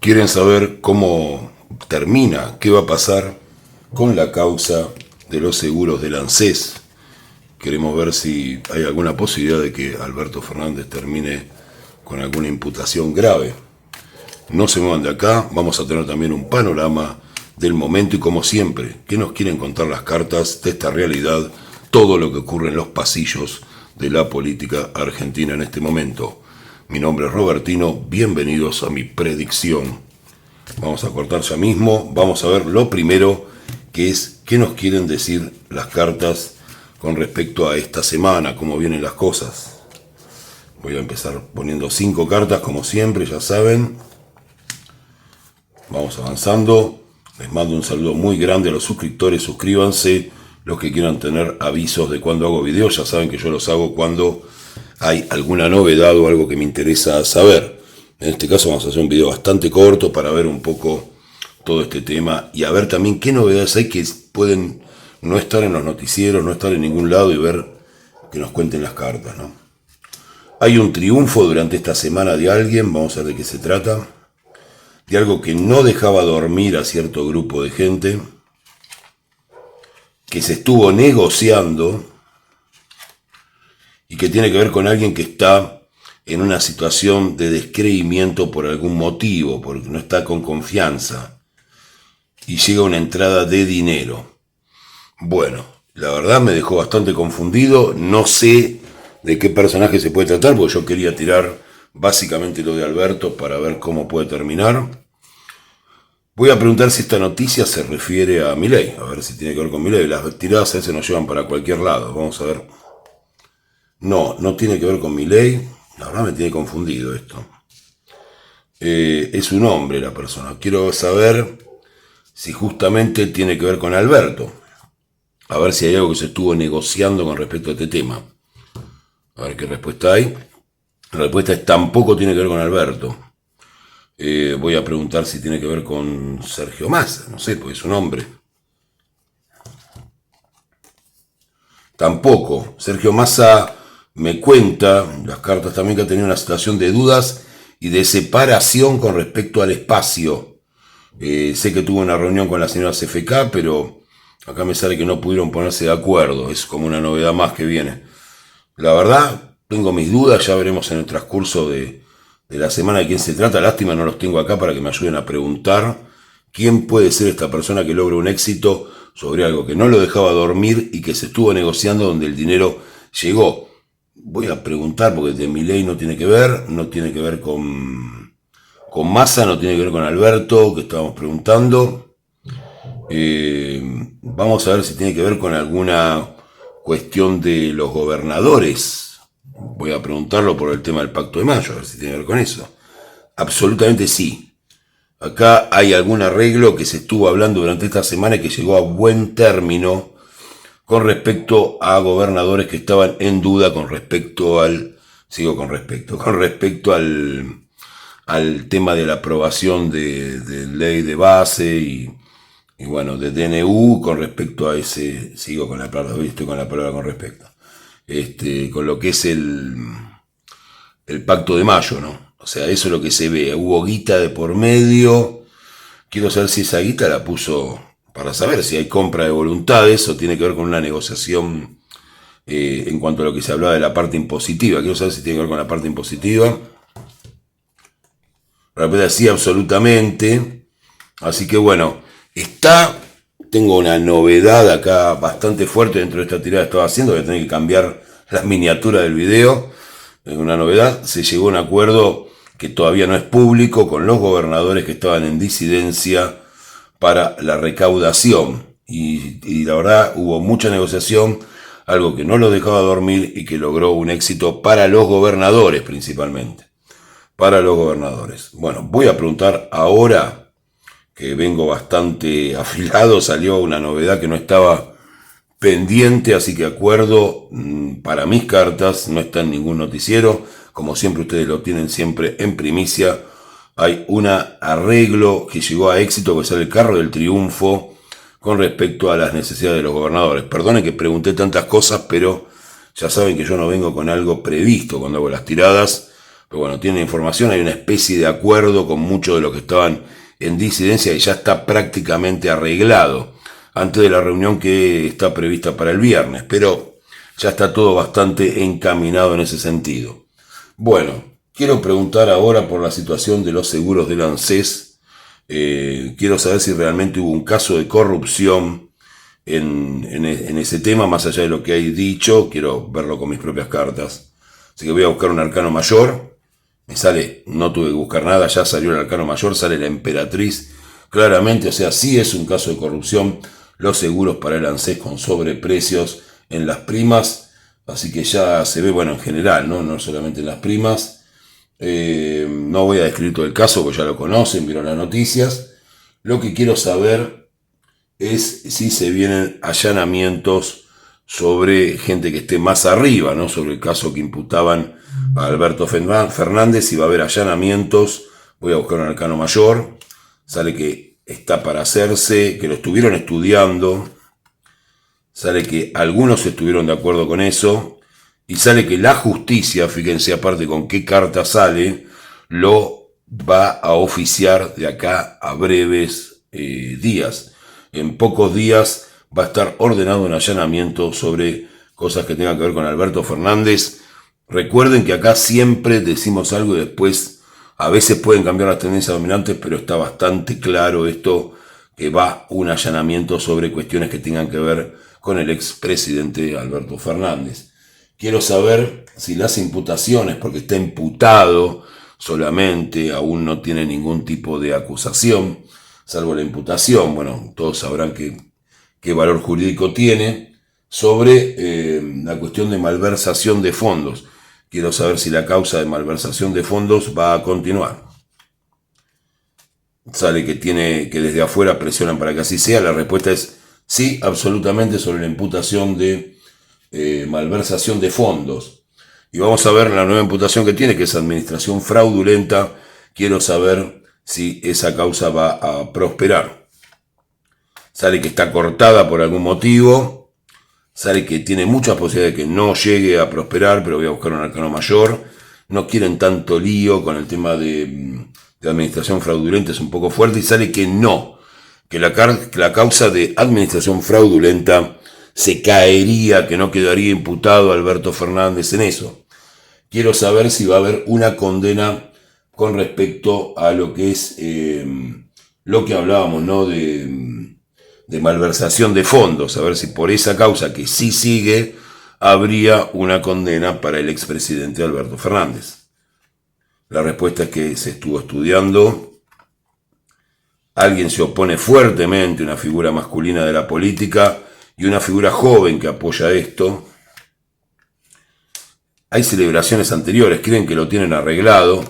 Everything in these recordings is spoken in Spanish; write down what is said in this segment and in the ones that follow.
quieren saber cómo termina, qué va a pasar con la causa de los seguros del ANSES. Queremos ver si hay alguna posibilidad de que Alberto Fernández termine con alguna imputación grave. No se muevan de acá, vamos a tener también un panorama del momento y, como siempre, ¿qué nos quieren contar las cartas de esta realidad? Todo lo que ocurre en los pasillos de la política argentina en este momento. Mi nombre es Robertino, bienvenidos a mi predicción. Vamos a cortar ya mismo, vamos a ver lo primero, que es qué nos quieren decir las cartas con respecto a esta semana, cómo vienen las cosas. Voy a empezar poniendo 5 cartas como siempre, ya saben. Vamos avanzando. Les mando un saludo muy grande a los suscriptores, suscríbanse. Los que quieran tener avisos de cuando hago videos, ya saben que yo los hago cuando hay alguna novedad o algo que me interesa saber. En este caso vamos a hacer un video bastante corto para ver un poco todo este tema y a ver también qué novedades hay que pueden no estar en los noticieros, no estar en ningún lado y ver que nos cuenten las cartas, ¿no? Hay un triunfo durante esta semana de alguien, vamos a ver de qué se trata, de algo que no dejaba dormir a cierto grupo de gente, que se estuvo negociando y que tiene que ver con alguien que está en una situación de descreimiento por algún motivo, porque no está con confianza, y llega una entrada de dinero. Bueno, la verdad me dejó bastante confundido, no sé de qué personaje se puede tratar, porque yo quería tirar básicamente lo de Alberto para ver cómo puede terminar. Voy a preguntar si esta noticia se refiere a Milei, a ver si tiene que ver con Milei. Las tiradas a veces nos llevan para cualquier lado, vamos a ver. No, no tiene que ver con Milei, la verdad me tiene confundido esto. Es un hombre la persona, quiero saber si justamente tiene que ver con Alberto. A ver si hay algo que se estuvo negociando con respecto a este tema. A ver qué respuesta hay. La respuesta es tampoco tiene que ver con Alberto. Voy a preguntar si tiene que ver con Sergio Massa, no sé, porque es un hombre. Tampoco. Sergio Massa me cuenta, las cartas también, que ha tenido una situación de dudas y de separación con respecto al espacio. Sé que tuvo una reunión con la señora CFK, pero acá me sale que no pudieron ponerse de acuerdo. Es como una novedad más que viene. La verdad, tengo mis dudas, ya veremos en el transcurso de la semana de quién se trata. Lástima, no los tengo acá para que me ayuden a preguntar quién puede ser esta persona que logra un éxito sobre algo que no lo dejaba dormir y que se estuvo negociando donde el dinero llegó. Voy a preguntar porque de Milei no tiene que ver, no tiene que ver con Massa, no tiene que ver con Alberto, que estábamos preguntando. Vamos a ver si tiene que ver con alguna cuestión de los gobernadores. Voy a preguntarlo por el tema del Pacto de Mayo, a ver si tiene que ver con eso. Absolutamente sí. Acá hay algún arreglo que se estuvo hablando durante esta semana y que llegó a buen término con respecto a gobernadores que estaban en duda con respecto al... con respecto al tema de la aprobación de ley de base y bueno, de DNU con respecto a ese... Sigo con la palabra, hoy estoy con la palabra con respecto. Con lo que es el Pacto de Mayo, ¿no? O sea, eso es lo que se ve. Hubo guita de por medio. Quiero saber si esa guita la puso para saber si hay compra de voluntades o tiene que ver con una negociación en cuanto a lo que se hablaba de la parte impositiva. Quiero saber si tiene que ver con la parte impositiva. Repito, sí, absolutamente. Así que bueno, tengo una novedad acá bastante fuerte dentro de esta tirada que estaba haciendo. Voy a tener que cambiar la miniatura del video. Es una novedad. Se llegó a un acuerdo que todavía no es público con los gobernadores que estaban en disidencia para la recaudación. Y la verdad hubo mucha negociación, algo que no los dejaba dormir y que logró un éxito para los gobernadores principalmente. Para los gobernadores. Bueno, voy a preguntar ahora, que vengo bastante afilado, salió una novedad que no estaba pendiente, así que acuerdo para mis cartas, no está en ningún noticiero, como siempre ustedes lo tienen siempre en primicia. Hay un arreglo que llegó a éxito, que es el carro del triunfo con respecto a las necesidades de los gobernadores. Perdonen que pregunté tantas cosas, pero ya saben que yo no vengo con algo previsto cuando hago las tiradas, pero bueno, tienen información, hay una especie de acuerdo con muchos de los que estaban en disidencia y ya está prácticamente arreglado antes de la reunión que está prevista para el viernes, pero ya está todo bastante encaminado en ese sentido. Bueno, quiero preguntar ahora por la situación de los seguros del ANSES. Quiero saber si realmente hubo un caso de corrupción en ese tema, más allá de lo que hay dicho. Quiero verlo con mis propias cartas. Así que voy a buscar un arcano mayor. Me sale, no tuve que buscar nada, ya salió el arcano mayor, sale la emperatriz. Claramente, o sea, sí es un caso de corrupción. Los seguros para el ANSES con sobreprecios en las primas. Así que ya se ve, bueno, en general, no solamente en las primas. No voy a describir todo el caso, porque ya lo conocen, vieron las noticias. Lo que quiero saber es si se vienen allanamientos sobre gente que esté más arriba, ¿no? Sobre el caso que imputaban a Alberto Fernández, si va a haber allanamientos. Voy a buscar un arcano mayor. Sale que está para hacerse, que lo estuvieron estudiando. Sale que algunos estuvieron de acuerdo con eso. Y sale que la justicia, fíjense aparte con qué carta sale, lo va a oficiar de acá a breves días. En pocos días va a estar ordenado un allanamiento sobre cosas que tengan que ver con Alberto Fernández. Recuerden que acá siempre decimos algo y después a veces pueden cambiar las tendencias dominantes, pero está bastante claro esto, que va un allanamiento sobre cuestiones que tengan que ver con el expresidente Alberto Fernández. Quiero saber si las imputaciones, porque está imputado solamente, aún no tiene ningún tipo de acusación, salvo la imputación, bueno, todos sabrán qué valor jurídico tiene, sobre la cuestión de malversación de fondos. Quiero saber si la causa de malversación de fondos va a continuar. Sale que desde afuera presionan para que así sea. La respuesta es sí, absolutamente, sobre la imputación de malversación de fondos. Y vamos a ver la nueva imputación que tiene, que es administración fraudulenta. Quiero saber si esa causa va a prosperar. Sale que está cortada por algún motivo. Sale que tiene muchas posibilidades de que no llegue a prosperar, pero voy a buscar un arcano mayor. No quieren tanto lío con el tema de administración fraudulenta, es un poco fuerte. Y sale que no, que la causa de administración fraudulenta se caería, que no quedaría imputado Alberto Fernández en eso. Quiero saber si va a haber una condena con respecto a lo que es lo que hablábamos, ¿no? De malversación de fondos. A ver si por esa causa, que sí sigue, habría una condena para el expresidente Alberto Fernández. La respuesta es que se estuvo estudiando. Alguien se opone fuertemente, una figura masculina de la política y una figura joven que apoya esto. Hay celebraciones anteriores, creen que lo tienen arreglado.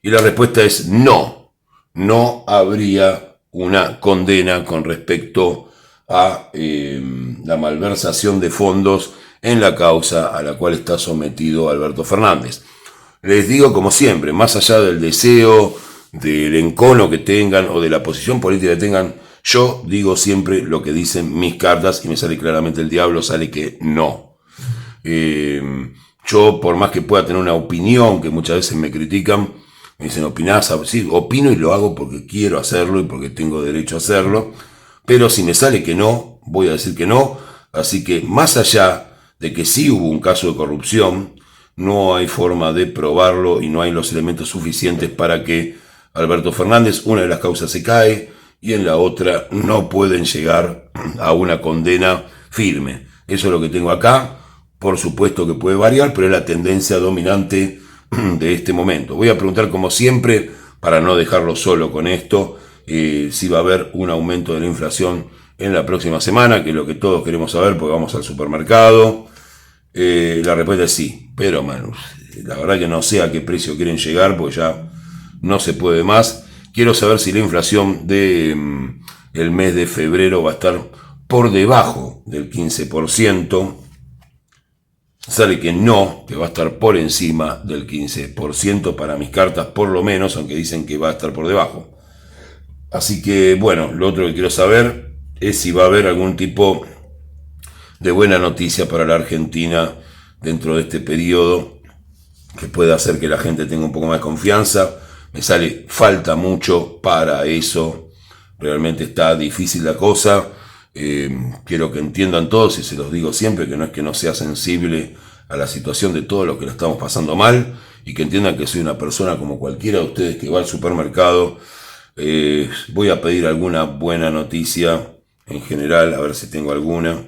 Y la respuesta es no. No habría una condena con respecto a la malversación de fondos en la causa a la cual está sometido Alberto Fernández. Les digo, como siempre, más allá del deseo, del encono que tengan o de la posición política que tengan, yo digo siempre lo que dicen mis cartas y me sale claramente el diablo, sale que no. Yo, por más que pueda tener una opinión, que muchas veces me critican, me dicen, ¿opinás? Sí, opino y lo hago porque quiero hacerlo y porque tengo derecho a hacerlo, pero si me sale que no, voy a decir que no. Así que más allá de que sí hubo un caso de corrupción, no hay forma de probarlo y no hay los elementos suficientes para que Alberto Fernández, una de las causas se cae y en la otra no pueden llegar a una condena firme. Eso es lo que tengo acá. Por supuesto que puede variar, pero es la tendencia dominante de este momento. Voy a preguntar, como siempre, para no dejarlo solo con esto, si va a haber un aumento de la inflación en la próxima semana, que es lo que todos queremos saber porque vamos al supermercado. La respuesta es sí, pero man, la verdad que no sé a qué precio quieren llegar porque ya no se puede más. Quiero saber si la inflación de el mes de febrero va a estar por debajo del 15%. Sale que no, que va a estar por encima del 15% para mis cartas, por lo menos, aunque dicen que va a estar por debajo. Así que, bueno, lo otro que quiero saber es si va a haber algún tipo de buena noticia para la Argentina dentro de este periodo que puede hacer que la gente tenga un poco más de confianza. Me sale, falta mucho para eso. Realmente está difícil la cosa. Quiero que entiendan todos, y se los digo siempre, que no es que no sea sensible a la situación de todos los que la estamos pasando mal, y que entiendan que soy una persona como cualquiera de ustedes que va al supermercado. Voy a pedir alguna buena noticia en general, a ver si tengo alguna.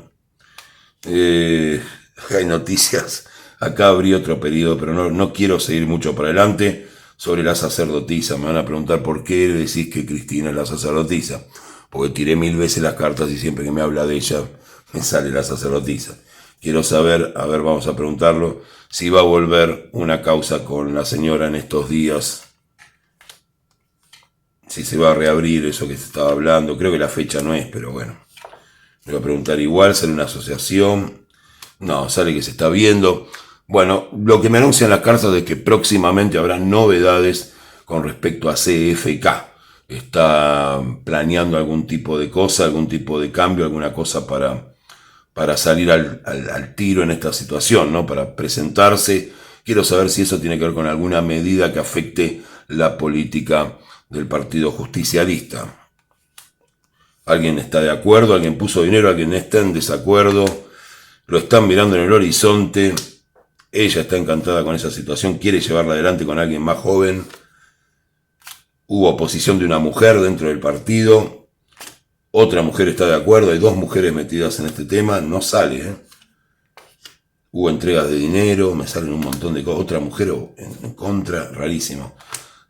Hay noticias. Acá abrí otro pedido, pero no quiero seguir mucho para adelante. Sobre la sacerdotisa, me van a preguntar por qué decís que Cristina es la sacerdotisa. Porque tiré 1000 veces las cartas y siempre que me habla de ella me sale la sacerdotisa. Quiero saber, a ver, vamos a preguntarlo, si va a volver una causa con la señora en estos días. Si se va a reabrir eso que se estaba hablando. Creo que la fecha no es, pero bueno. Me voy a preguntar igual, sale una asociación. No, sale que se está viendo. Bueno, lo que me anuncian las cartas es que próximamente habrá novedades con respecto a CFK. Está planeando algún tipo de cosa, algún tipo de cambio, alguna cosa para salir al tiro en esta situación, ¿no? Para presentarse. Quiero saber si eso tiene que ver con alguna medida que afecte la política del Partido Justicialista. ¿Alguien está de acuerdo? ¿Alguien puso dinero? ¿Alguien está en desacuerdo? Lo están mirando en el horizonte. Ella está encantada con esa situación, quiere llevarla adelante con alguien más joven. Hubo oposición de una mujer dentro del partido. Otra mujer está de acuerdo, hay 2 mujeres metidas en este tema, no sale, ¿eh? Hubo entregas de dinero, me salen un montón de cosas. Otra mujer en contra, rarísimo.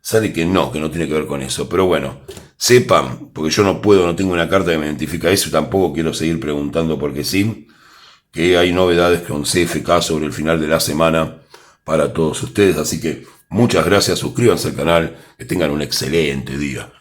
Sale que no tiene que ver con eso. Pero bueno, sepan, porque yo no tengo una carta que me identifica eso, y tampoco quiero seguir preguntando porque sí, que hay novedades con CFK sobre el final de la semana para todos ustedes. Así que muchas gracias, suscríbanse al canal, que tengan un excelente día.